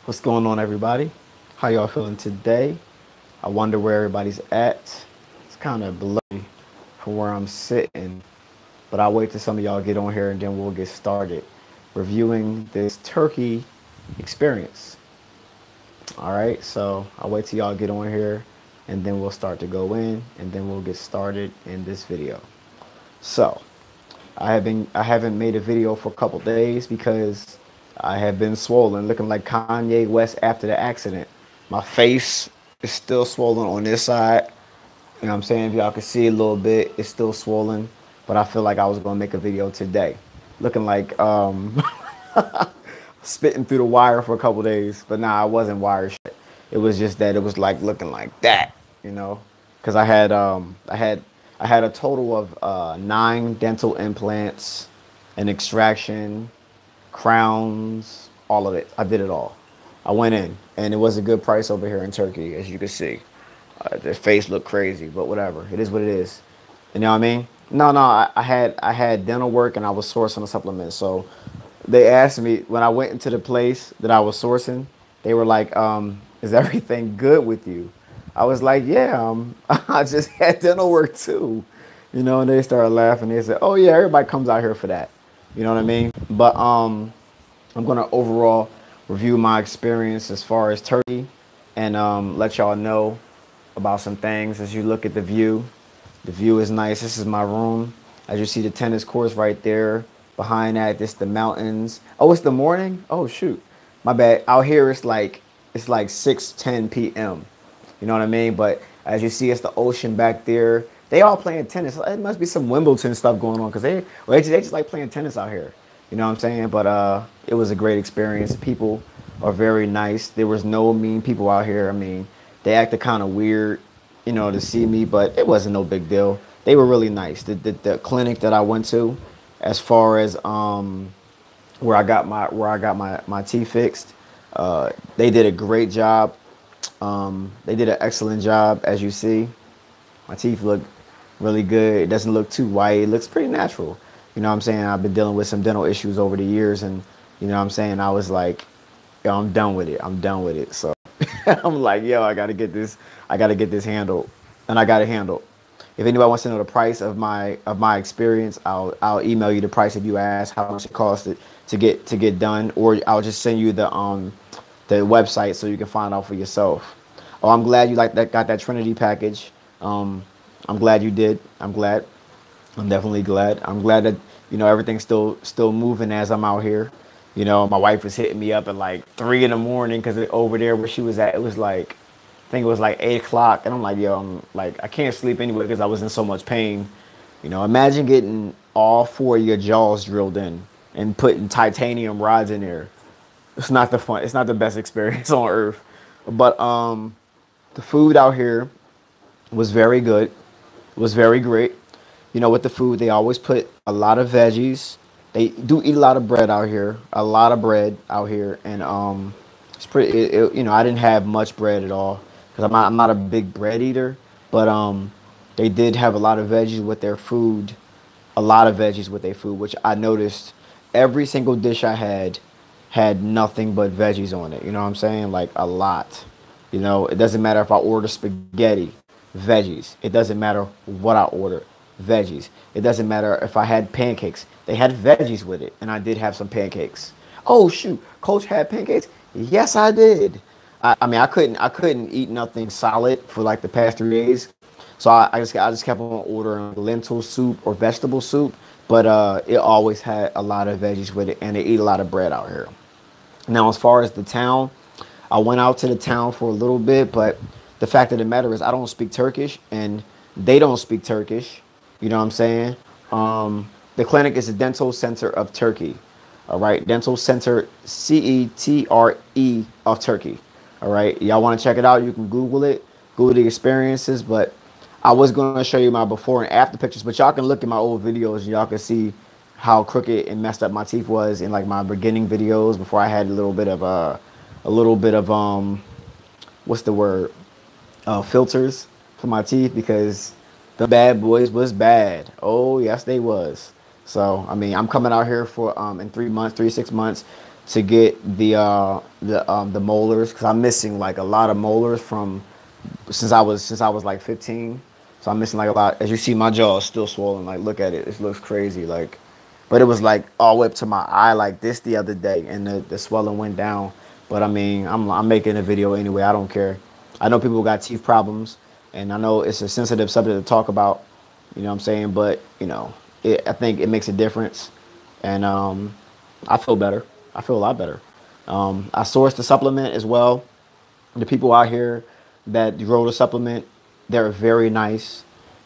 What's going on, everybody? How y'all feeling today? I wonder where everybody's at. It's kind of blurry from where I'm sitting, but I'll wait till some of y'all get on here and then we'll get started reviewing this turkey experience. All right, so I'll wait till y'all get on here and then we'll start to go in and then we'll get started in this video. So, I haven't made a video for a couple days because I have been swollen, looking like Kanye West after the accident. My face is still swollen on this side. You know what I'm saying? If y'all can see a little bit, it's still swollen. But I feel like I was gonna make a video today, looking like spitting through the wire for a couple days. But nah, I wasn't wire shit. It was just that it was like looking like that, you know, because I had a total of 9 dental implants, an extraction, crowns, all of it. I did it all. I went in, and it was a good price over here in Turkey, as you can see. The face looked crazy, but whatever. It is what it is. You know what I mean? No. I had dental work, and I was sourcing a supplement. So they asked me when I went into the place that I was sourcing. They were like, "Is everything good with you?" I was like, "Yeah, I just had dental work too." You know, and they started laughing. They said, "Oh yeah, everybody comes out here for that." You know what I mean? But I'm gonna overall review my experience as far as Turkey, and let y'all know about some things as you look at the view. The view is nice. This is my room. As you see, the tennis courts right there. Behind that, this the mountains. Oh, it's the morning. Oh shoot, my bad. Out here, it's like 6:10 p.m. You know what I mean? But as you see, it's the ocean back there. They all playing tennis. It must be some Wimbledon stuff going on because they just like playing tennis out here. You know what I'm saying? But it was a great experience. People are very nice. There was no mean people out here. I mean, they acted kind of weird, you know, to see me, but it wasn't no big deal. They were really nice. The clinic that I went to, as far as where I got my teeth fixed, they did a great job. They did an excellent job, as you see. My teeth look really good. It doesn't look too white. It looks pretty natural. You know what I'm saying? I've been dealing with some dental issues over the years, and you know what I'm saying? I was like, yo, I'm done with it. I'm done with it. So I'm like, yo, I gotta get this. I gotta get this handled, and I got it handled. If anybody wants to know the price of my experience, I'll email you the price if you ask how much it costs to get done, or I'll just send you the website so you can find out for yourself. Oh, I'm glad you like that. Got that Trinity package. I'm glad you did. I'm glad. I'm definitely glad. I'm glad that everything's still moving as I'm out here. You know, my wife was hitting me up at like 3 in the morning because over there where she was at, it was like I think it was like 8 o'clock, and I'm like, yo, I'm like I can't sleep anyway because I was in so much pain. You know, imagine getting all four of your jaws drilled in and putting titanium rods in there. It's not the fun. It's not the best experience on earth. But the food out here was very good. It was very great. You know, with the food, they always put a lot of veggies. They do eat a lot of bread out here. A lot of bread out here, and it's pretty. I didn't have much bread at all because I'm not a big bread eater. But they did have a lot of veggies with their food. A lot of veggies with their food, which I noticed. Every single dish I had nothing but veggies on it. You know what I'm saying? Like a lot. You know, it doesn't matter if I order spaghetti, veggies. It doesn't matter what I order, veggies. It doesn't matter if I had pancakes. They had veggies with it, and I did have some pancakes. Oh shoot, Coach had pancakes? Yes, I did. I mean, I couldn't eat nothing solid for like the past 3 days, so I just kept on ordering lentil soup or vegetable soup. But it always had a lot of veggies with it, and they eat a lot of bread out here. Now, as far as the town, I went out to the town for a little bit, but the fact of the matter is I don't speak Turkish, and they don't speak Turkish. You know what I'm saying? The clinic is the Dental Center of Turkey. All right, Dental Center, CETRE of Turkey. All right, y'all want to check it out? You can Google it, Google the experiences. But I was going to show you my before and after pictures, but y'all can look at my old videos and y'all can see how crooked and messed up my teeth was in like my beginning videos before I had a little bit of what's the word, filters for my teeth, because the bad boys was bad. Oh yes, they was. So I mean, I'm coming out here for in 3 months, 3 to 6 months, to get the the molars, because I'm missing like a lot of molars from since I was like 15. So I'm missing like a lot. As you see, my jaw is still swollen. Like, look at it. It looks crazy. Like, but it was like all the way up to my eye like this the other day, and the swelling went down. But I mean, I'm making a video anyway. I don't care. I know people got teeth problems, and I know it's a sensitive subject to talk about. You know what I'm saying? But I think it makes a difference, and I feel better. I feel a lot better. I sourced the supplement as well. The people out here that grow the supplement, they're very nice.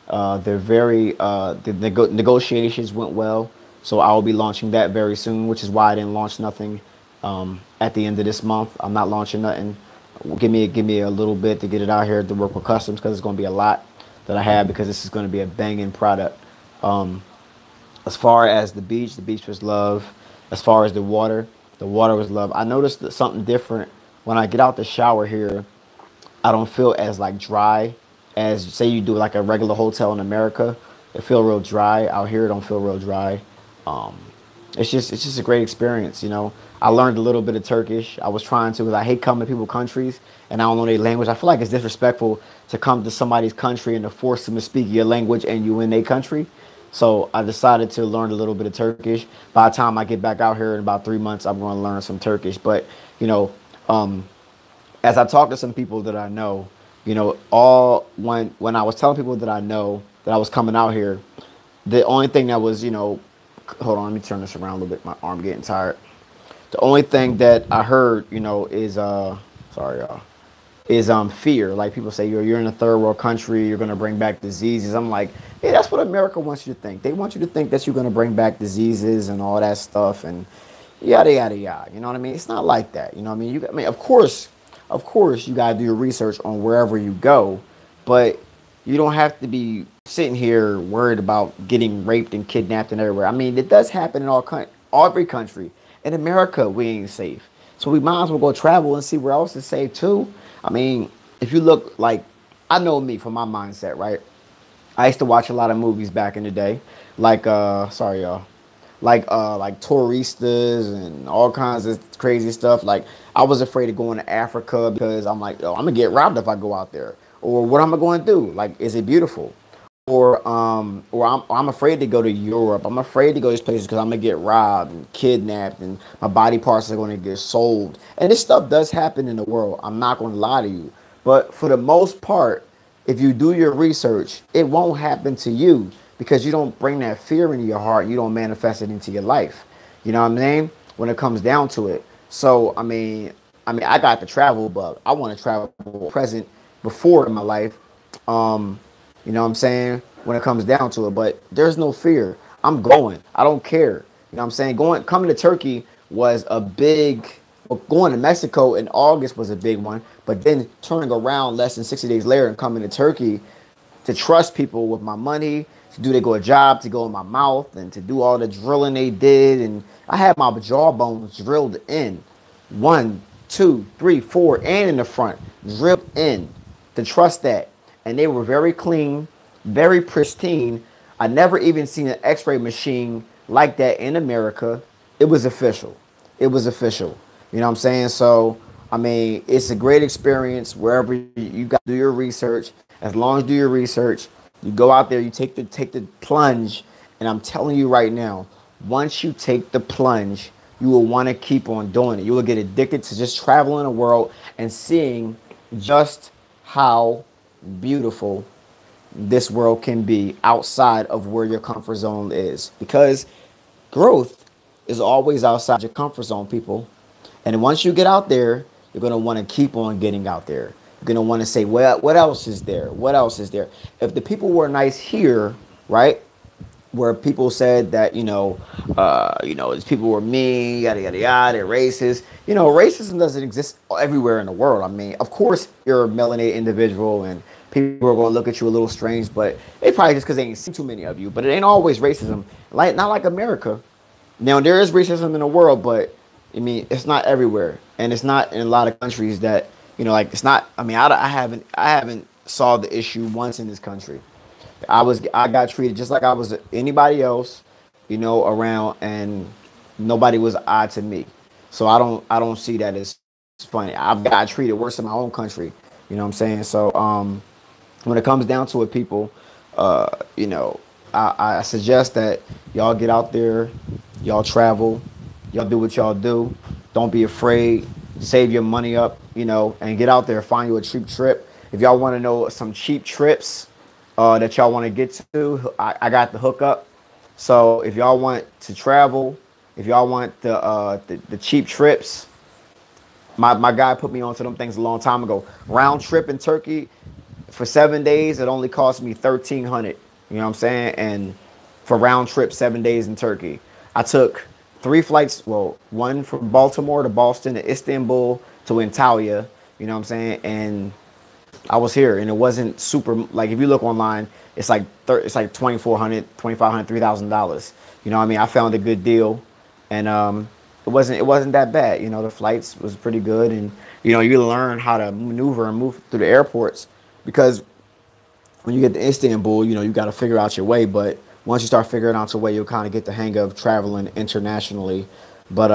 They're very negotiations went well, so I will be launching that very soon, which is why I didn't launch nothing at the end of this month. I'm not launching nothing. Give me a little bit to get it out here to work with customs, because it's going to be a lot that I have, because this is going to be a banging product. As far as the beach was love. As far as the water was love. I noticed that something different when I get out the shower here. I don't feel as like dry as say you do like a regular hotel in America. It feel real dry. Out here it don't feel real dry. Um, it's just a great experience. I learned a little bit of Turkish. I was trying to, because I hate coming to people's countries and I don't know their language. I feel like it's disrespectful to come to somebody's country and to force them to speak your language and you in their country. So I decided to learn a little bit of Turkish. By the time I get back out here in about 3 months, I'm going to learn some Turkish. But um, as I talk to some people that I know, all when I was telling people that I know that I was coming out here, the only thing that was, hold on, let me turn this around a little bit. My arm getting tired. The only thing that I heard, is sorry, y'all, is fear. Like people say, you're in a third world country, you're gonna bring back diseases. I'm like, yeah, that's what America wants you to think. They want you to think that you're gonna bring back diseases and all that stuff and yada yada yada. You know what I mean? It's not like that. You know what I mean? Of course, you gotta do your research on wherever you go, but you don't have to be sitting here worried about getting raped and kidnapped and everywhere. I mean, it does happen in every country. In America, we ain't safe. So we might as well go travel and see where else is safe too. I mean, if you look like, I know me from my mindset, right? I used to watch a lot of movies back in the day, like sorry y'all, like touristas and all kinds of crazy stuff. Like I was afraid of going to Africa because I'm like, oh, I'm gonna get robbed if I go out there. Or what am I going to do? Like, is it beautiful? Or I'm afraid to go to Europe. I'm afraid to go to these places because I'm gonna get robbed and kidnapped, and my body parts are gonna get sold. And this stuff does happen in the world. I'm not gonna lie to you, but for the most part, if you do your research, it won't happen to you because you don't bring that fear into your heart. You don't manifest it into your life. You know what I'm saying? When it comes down to it. So I got the travel bug. I want to travel present before in my life. You know what I'm saying? When it comes down to it, but there's no fear. I'm going. I don't care. You know what I'm saying? Coming to Turkey was a big, well, going to Mexico in August was a big one, but then turning around less than 60 days later and coming to Turkey to trust people with my money, to do a job, to go in my mouth and to do all the drilling they did. And I had my jawbones drilled in 1, 2, 3, 4, and in the front, drilled in to trust that. And they were very clean, very pristine. I never even seen an x-ray machine like that in America. It was official. It was official. You know what I'm saying? So, I mean, it's a great experience wherever you got to do your research. As long as you do your research, you go out there, you take the plunge. And I'm telling you right now, once you take the plunge, you will want to keep on doing it. You will get addicted to just traveling the world and seeing just how beautiful this world can be outside of where your comfort zone is, because growth is always outside your comfort zone, people. And once you get out there, you're going to want to keep on getting out there. You're going to want to say, well, what else is there? What else is there? If the people were nice here, right, where people said that, these people were mean, yada, yada, yada, they're racist. Racism doesn't exist everywhere in the world. I mean, of course, you're a melanated individual and people are going to look at you a little strange, but they probably just because they ain't seen too many of you. But it ain't always racism, not like America. Now, there is racism in the world, but, I mean, it's not everywhere. And it's not in a lot of countries that, it's not, I mean, I haven't saw the issue once in this country. I got treated just like I was anybody else, around, and nobody was odd to me. So I don't see that as funny. I've got treated worse in my own country. You know what I'm saying? So when it comes down to it, people, you know, I suggest that y'all get out there, y'all travel, y'all do what y'all do. Don't be afraid. Save your money up, you know, and get out there. Find you a cheap trip. If y'all want to know some cheap trips that y'all want to get to, I got the hookup. So if y'all want to travel, if y'all want the cheap trips, my guy put me onto them things a long time ago. Round trip in Turkey for 7 days, it only cost me 1,300. You know what I'm saying? And for round trip 7 days in Turkey, I took 3 flights. Well, one from Baltimore to Boston to Istanbul to Antalya. You know what I'm saying? And I was here, and it wasn't super. Like if you look online, it's like it's like 2,400, 2,500, $3,000. You know what I mean? I found a good deal, and it wasn't that bad. You know, the flights was pretty good, and you know you learn how to maneuver and move through the airports because when you get to Istanbul, you know you got to figure out your way. But once you start figuring out your way, you'll kind of get the hang of traveling internationally. But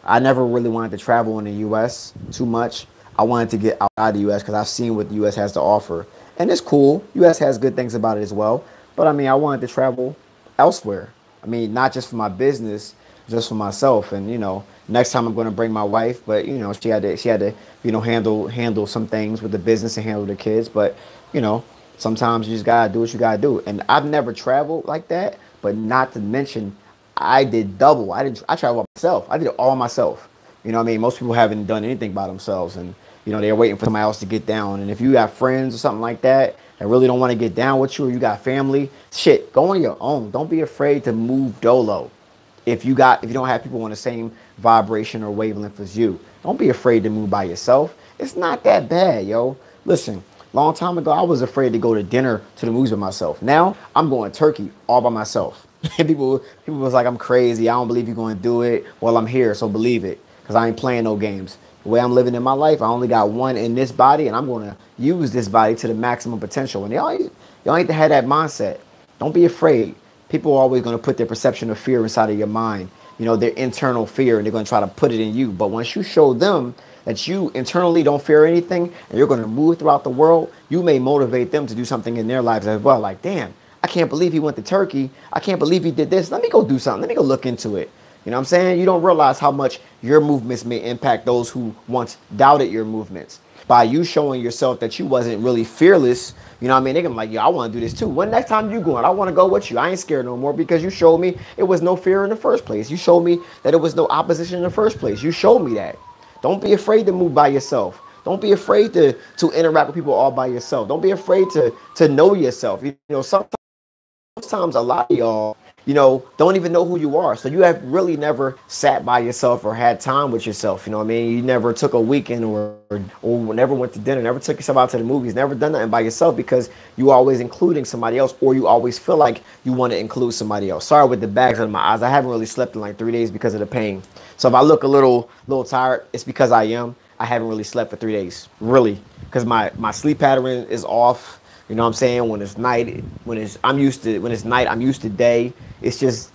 I never really wanted to travel in the U.S. too much. I wanted to get outside the U.S. because I've seen what the U.S. has to offer, and it's cool. U.S. has good things about it as well. But I mean, I wanted to travel elsewhere. I mean, not just for my business, just for myself. And you know, next time I'm going to bring my wife, but you know, she had to you know handle some things with the business and handle the kids. But you know, sometimes you just gotta do what you gotta do. And I've never traveled like that. But not to mention, I did double. I traveled myself. I did it all myself. You know what I mean? Most people haven't done anything by themselves, and you know they're waiting for somebody else to get down. And if you got friends or something like that that really don't want to get down with you, or you got family, shit, go on your own. Don't be afraid to move dolo. If you don't have people on the same vibration or wavelength as you, don't be afraid to move by yourself. It's not that bad, yo. Listen, long time ago I was afraid to go to dinner to the movies by myself. Now I'm going Turkey all by myself. And people was like, I'm crazy. I don't believe you're going to do it. Well, I'm here, so believe it, because I ain't playing no games. The way I'm living in my life, I only got one in this body, and I'm going to use this body to the maximum potential. And y'all need to have that mindset. Don't be afraid. People are always going to put their perception of fear inside of your mind. You know, their internal fear, and they're going to try to put it in you. But once you show them that you internally don't fear anything, and you're going to move throughout the world, you may motivate them to do something in their lives as well. Like, damn, I can't believe he went to Turkey. I can't believe he did this. Let me go do something. Let me go look into it. You know what I'm saying? You don't realize how much your movements may impact those who once doubted your movements. By you showing yourself that you wasn't really fearless, you know what I mean? They're gonna be like, yo, I want to do this too. When next time you going? I want to go with you. I ain't scared no more because you showed me it was no fear in the first place. You showed me that it was no opposition in the first place. You showed me that. Don't be afraid to move by yourself. Don't be afraid to interact with people all by yourself. Don't be afraid to know yourself. You know, sometimes a lot of y'all, you know, don't even know who you are. So you have really never sat by yourself or had time with yourself. You know what I mean? You never took a weekend or never went to dinner, never took yourself out to the movies, never done nothing by yourself because you always including somebody else, or you always feel like you want to include somebody else. Sorry with the bags under my eyes. I haven't really slept in like 3 days because of the pain. So if I look a little tired, it's because I am. I haven't really slept for 3 days, really, because my sleep pattern is off. You know what I'm saying? When it's night, when it's night, I'm used to day. It's just,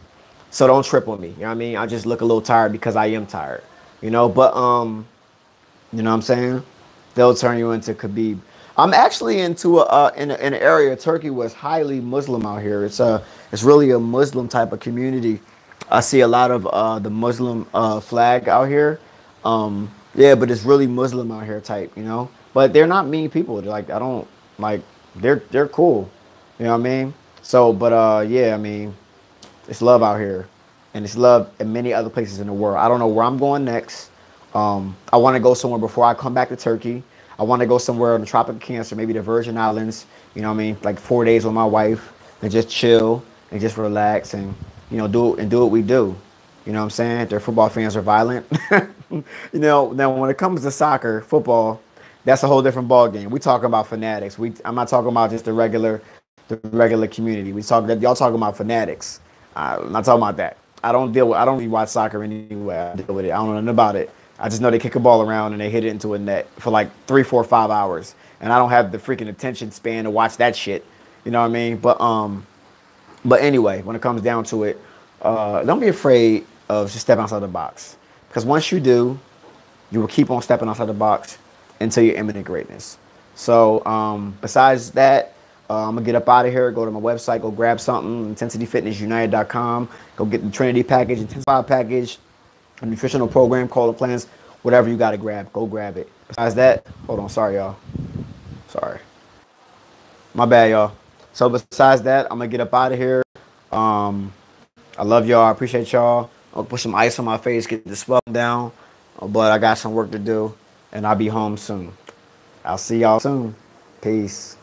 so don't trip on me. You know what I mean? I just look a little tired because I am tired. You know, but you know what I'm saying? They'll turn you into Khabib. I'm actually into in an area of Turkey where it's highly Muslim out here. It's really a Muslim type of community. I see a lot of the Muslim flag out here. Yeah, but it's really Muslim out here type, you know. But they're not mean people. They're like, I don't like. They're cool, you know what I mean? So, but yeah, I mean, it's love out here, and it's love in many other places in the world. I don't know where I'm going next. I want to go somewhere before I come back to Turkey. I want to go somewhere in the Tropic of Cancer, maybe the Virgin Islands. You know what I mean? Like 4 days with my wife and just chill and just relax and you know do what we do. You know what I'm saying? Their football fans are violent. You know, now when it comes to soccer, football, that's a whole different ball game. We talking about fanatics. I'm not talking about just the regular community. Y'all talking about fanatics. I'm not talking about that. I don't really watch soccer anyway. I deal with it. I don't know nothing about it. I just know they kick a ball around and they hit it into a net for like 3, 4, 5 hours, and I don't have the freaking attention span to watch that shit. You know what I mean? But anyway, when it comes down to it, don't be afraid of just stepping outside the box, because once you do, you will keep on stepping outside the box until your imminent greatness. So besides that, I'm gonna get up out of here, go to my website, go grab something, intensityfitnessunited.com, go get the Trinity package, Intensify package, a nutritional program, call the plans, whatever you gotta grab, go grab it. Besides that, hold on, sorry y'all. Sorry. My bad, y'all. So besides that, I'm gonna get up out of here. I love y'all. I appreciate y'all. I'll put some ice on my face, get the swelling down. But I got some work to do, and I'll be home soon. I'll see y'all soon. Peace.